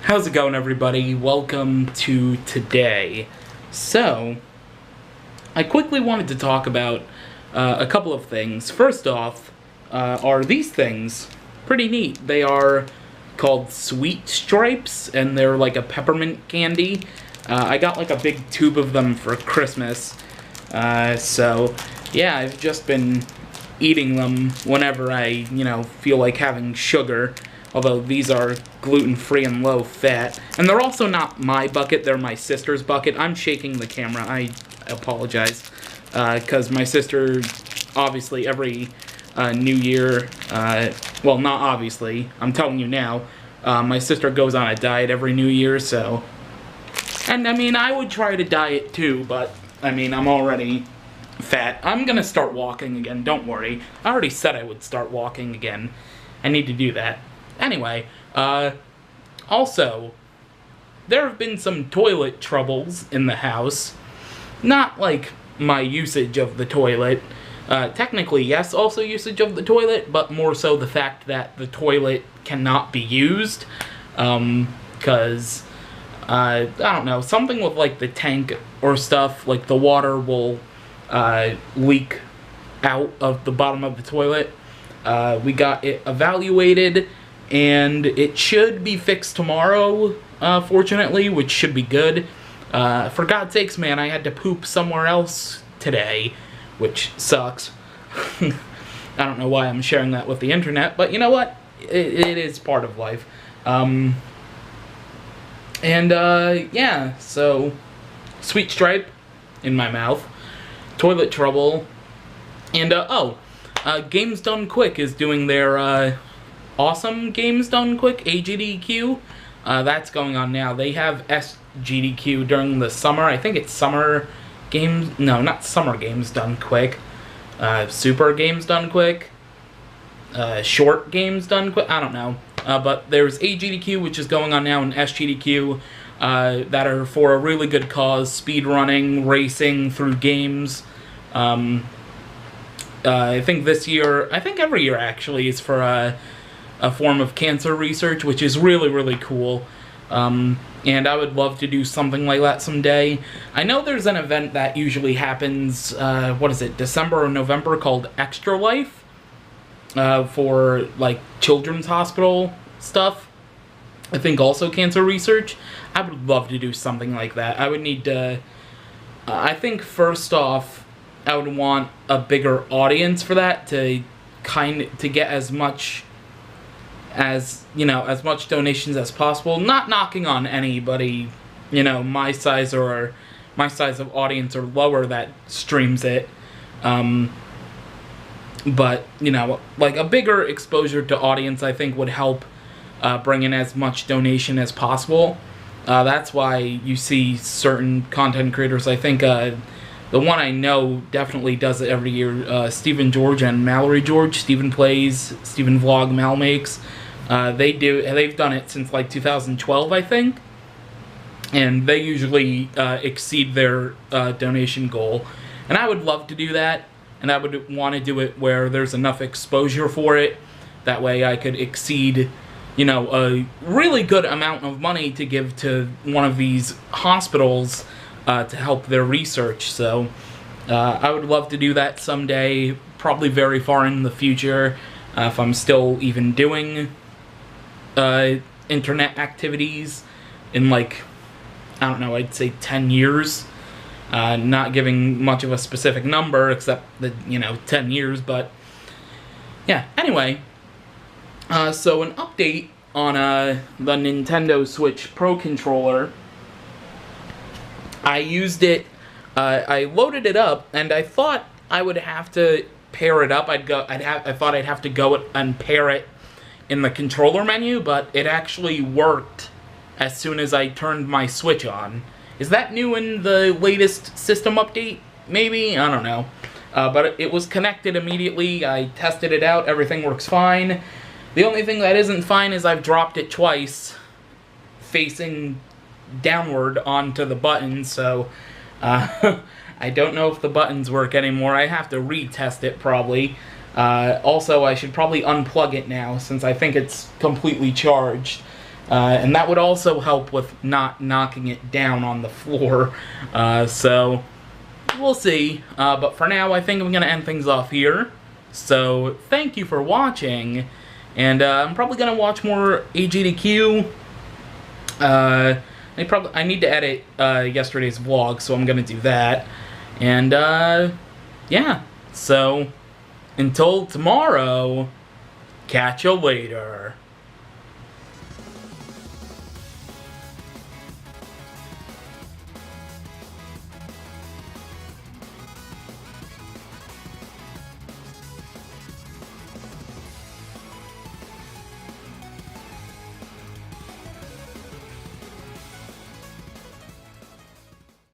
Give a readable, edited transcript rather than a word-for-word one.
How's it going, everybody? Welcome to today. So, I quickly wanted to talk about a couple of things. First off, are these things. Pretty neat. They are called Sweet Stripes, and they're like a peppermint candy. I got like a big tube of them for Christmas. So, yeah, I've just been eating them whenever I, feel like having sugar. Although these are gluten-free and low-fat. And they're also not my bucket, they're my sister's bucket. I'm shaking the camera, I apologize. Because my sister, obviously, every New Year, well, not obviously, I'm telling you now, my sister goes on a diet every New Year, so... And, I mean, I would try to diet too, but, I mean, I'm already fat. I'm gonna start walking again, don't worry. I already said I would start walking again. I need to do that. Anyway, also, there have been some toilet troubles in the house. Not like my usage of the toilet. Technically, yes, also usage of the toilet, but more so the fact that the toilet cannot be used. Because, I don't know, something with like the tank or stuff, like the water will leak out of the bottom of the toilet. We got it evaluated, and it should be fixed tomorrow, fortunately, which should be good. For God's sakes, man, I had to poop somewhere else today, which sucks. I don't know why I'm sharing that with the internet, but you know what? It is part of life. Yeah, so, Sweet Stripe in my mouth, toilet trouble, and, Games Done Quick is doing their, awesome Games Done Quick, AGDQ. That's going on now. They have SGDQ during the summer. I think it's summer games. No, not summer games done quick. Super games done quick. Short games done quick. I don't know. But there's AGDQ, which is going on now, and SGDQ, that are for a really good cause. Speed running, racing through games. I think this year, I think every year actually, is for a form of cancer research, which is really, really cool. And I would love to do something like that someday. I know there's an event that usually happens, what is it, December or November, called Extra Life, for, like, children's hospital stuff. I think also cancer research. I would love to do something like that. I would need to, I think first off, I would want a bigger audience for that to get as much as, as much donations as possible. Not knocking on anybody, my size of audience or lower that streams it. But, like a bigger exposure to audience, I think, would help bring in as much donation as possible. That's why you see certain content creators, I think, the one I know definitely does it every year, Stephen George and Mallory George. Stephen Plays, Stephen Vlog, Mal Makes. They've done it since like 2012, I think. And they usually exceed their donation goal. And I would love to do that. And I would want to do it where there's enough exposure for it. That way I could exceed, a really good amount of money to give to one of these hospitals to help their research. So I would love to do that someday, probably very far in the future, if I'm still even doing internet activities in, like, I don't know, I'd say 10 years. Not giving much of a specific number, except that, 10 years, but yeah, anyway. So an update on the Nintendo Switch Pro Controller. I used it, I loaded it up, and I thought I would have to pair it up. I thought I'd have to go and pair it in the controller menu, but it actually worked as soon as I turned my Switch on. Is that new in the latest system update? Maybe? I don't know. But it was connected immediately. I tested it out. Everything works fine. The only thing that isn't fine is I've dropped it twice, facing downward onto the buttons, so I don't know if the buttons work anymore. I have to retest it probably. Also, I should probably unplug it now, since I think it's completely charged. And that would also help with not knocking it down on the floor. So, we'll see. But for now, I think I'm going to end things off here. So, thank you for watching. And I'm probably going to watch more AGDQ. I need to edit yesterday's vlog, so I'm going to do that. And, yeah. So, until tomorrow, catch you later.